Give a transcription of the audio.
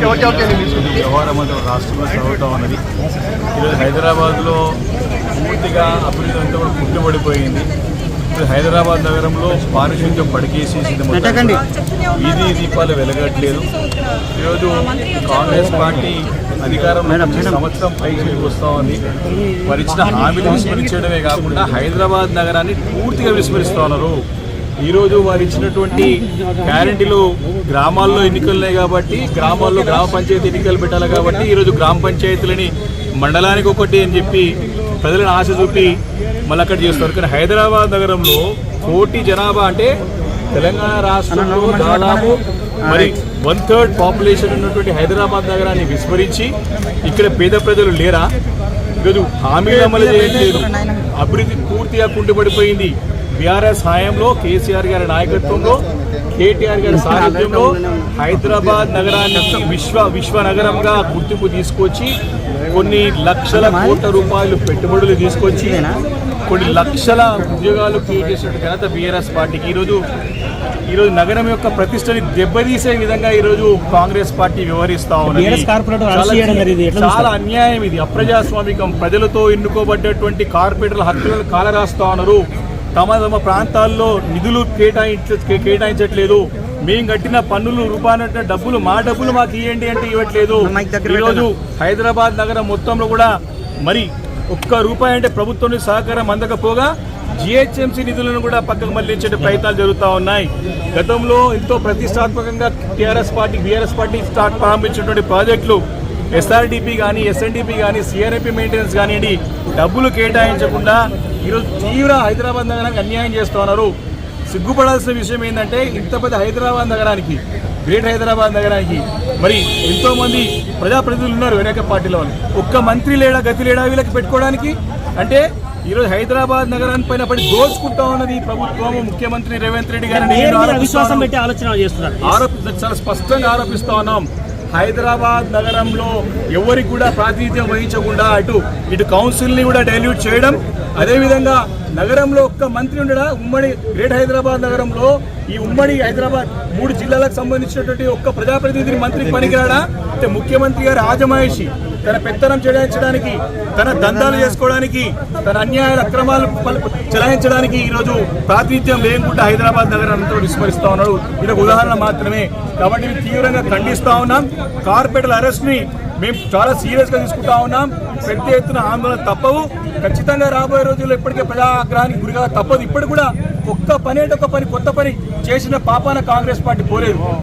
వ్యవహారం అంతా రాష్ట్రంలో సాగుతూ ఉన్నది. ఈరోజు హైదరాబాద్లో పూర్తిగా అభివృద్ధి అంతా కూడా పుట్టుబడిపోయింది. హైదరాబాద్ నగరంలో పారిశుద్ధ్యం పడికేసేసింది. వీధి దీపాలు వెలగట్లేదు. ఈరోజు కాంగ్రెస్ పార్టీ అధికారంలో సంవత్సరం పైకి వస్తూ ఉంది. మరి ఇచ్చిన హామీలు విస్మరించడమే కాకుండా హైదరాబాద్ నగరాన్ని పూర్తిగా విస్మరిస్తూ ఉన్నారు. ఈరోజు వారు ఇచ్చినటువంటి గ్యారెంటీలు గ్రామాల్లో ఎన్నికలున్నాయి కాబట్టి గ్రామాల్లో గ్రామ పంచాయతీ ఎన్నికలు పెట్టాలి కాబట్టి ఈరోజు గ్రామ పంచాయతీలని మండలానికి ఒకటి అని చెప్పి ప్రజలను ఆశ చూపి మళ్ళీ అక్కడ చేస్తారు. కానీ హైదరాబాద్ నగరంలో 1 కోటి జనాభా అంటే తెలంగాణ రాష్ట్రంలో దాదాపు మరి 1/3 పాపులేషన్ ఉన్నటువంటి హైదరాబాద్ నగరాన్ని విస్మరించి ఇక్కడ పేద ప్రజలు లేరా? ఈరోజు హామీలు అమలు చేయట్లేదు. అభివృద్ధి పూర్తిగా కుంటుపడిపోయింది. బీఆర్ఎస్ హయాంలో కేసీఆర్ గారి నాయకత్వంలో కేటీఆర్ గారి సారథ్యంలో హైదరాబాద్ నగరాన్ని విశ్వ నగరంగా గుర్తింపు తీసుకొచ్చి కొన్ని లక్షల కోట్ల రూపాయలు పెట్టుబడులు తీసుకొచ్చి కొన్ని లక్షల ఉద్యోగాలు క్రియేట్ చేసినట్టు ఘనత బీఆర్ఎస్ పార్టీకి. ఈరోజు నగరం యొక్క ప్రతిష్టని దెబ్బతీసే విధంగా ఈరోజు కాంగ్రెస్ పార్టీ వ్యవహరిస్తా ఉన్నది. చాలా అన్యాయం ఇది, అప్రజాస్వామికం. ప్రజలతో ఎన్నుకోబడ్డటువంటి కార్పొరేటర్ల హక్కులను కాలరాస్తా ఉన్నారు. తమ ప్రాంతాల్లో నిధులు కేటాయించట్లేదు. మేము కట్టిన పన్నులు రూపాయల డబ్బులు మా డబ్బులు మాకు ఇవ్వండి అంటే ఇవ్వట్లేదు. ఈరోజు హైదరాబాద్ నగరం మొత్తంలో కూడా మరి ₹1 అంటే ప్రభుత్వం సహకారం అందకపోగా జిహెచ్ఎంసీ నిధులను కూడా పక్కకు మళ్లించే ప్రయత్నాలు జరుగుతూ ఉన్నాయి. గతంలో ఎంతో ప్రతిష్టాత్మకంగా బీఆర్ఎస్ పార్టీ ప్రారంభించినటువంటి ప్రాజెక్టులు ఎస్ఆర్డిపి కానీ ఎస్ఎన్డిపి కానీ సిఆర్ఐపి మెయింటెనెన్స్ కానివ్వండి డబ్బులు కేటాయించకుండా ఈరోజు తీవ్ర హైదరాబాద్ నగరానికి అన్యాయం చేస్తూ ఉన్నారు. సిగ్గుపడాల్సిన విషయం ఏంటంటే ఇంత పెద్ద హైదరాబాద్ నగరానికి, గ్రేట్ హైదరాబాద్ నగరానికి మరి ఎంతో మంది ప్రజాప్రతినిధులు ఉన్నారు వెనక పార్టీలో. ఒక్క మంత్రి లేడా, గతి లేడా వీళ్ళకి పెట్టుకోవడానికి? అంటే ఈరోజు హైదరాబాద్ నగరాన్ని పైన పడి దోచుకుంటా ఉన్నది ప్రభుత్వం, ముఖ్యమంత్రి రేవంత్ రెడ్డి గారిని చాలా స్పష్టంగా ఆరోపిస్తా ఉన్నాం. హైదరాబాద్ నగరంలో ఎవరికి కూడా ప్రాతినిధ్యం వహించకుండా ఇటు కౌన్సిల్ని కూడా డైల్యూట్ చేయడం, అదేవిధంగా నగరంలో ఒక్క మంత్రి ఉండడా? ఉమ్మడి గ్రేట్ హైదరాబాద్ నగరంలో ఈ ఉమ్మడి హైదరాబాద్ 3 జిల్లాలకు సంబంధించినటువంటి ఒక్క ప్రజాప్రతినిధిని మంత్రికి పనికిరాడా? అంటే ముఖ్యమంత్రి గారి ఆజమాయిషి తన పెత్తనం చెలాయించడానికి, తన దందాలు చేసుకోవడానికి, తన అన్యాయాల అక్రమాలు చెలాయించడానికి ఈరోజు ప్రాతినిధ్యం లేకుండా హైదరాబాద్ నగరాన్ని విస్మరిస్తా ఉన్నాడు. ఇది ఒక ఉదాహరణ మాత్రమే. కాబట్టి తీవ్రంగా ఖండిస్తా ఉన్నాం. కార్పొరేటర్ల అరెస్ట్ ని మేము చాలా సీరియస్ గా తీసుకుంటా ఉన్నాం. పెద్ద ఎత్తున ఆందోళన తప్పవు. ఖచ్చితంగా రాబోయే రోజుల్లో ఇప్పటికే ప్రజాగ్రహానికి గురిగా తప్పదు. ఇప్పటికి కూడా ఒక్క పని కొత్త పని చేసిన పాపాన కాంగ్రెస్ పార్టీ పోలేదు.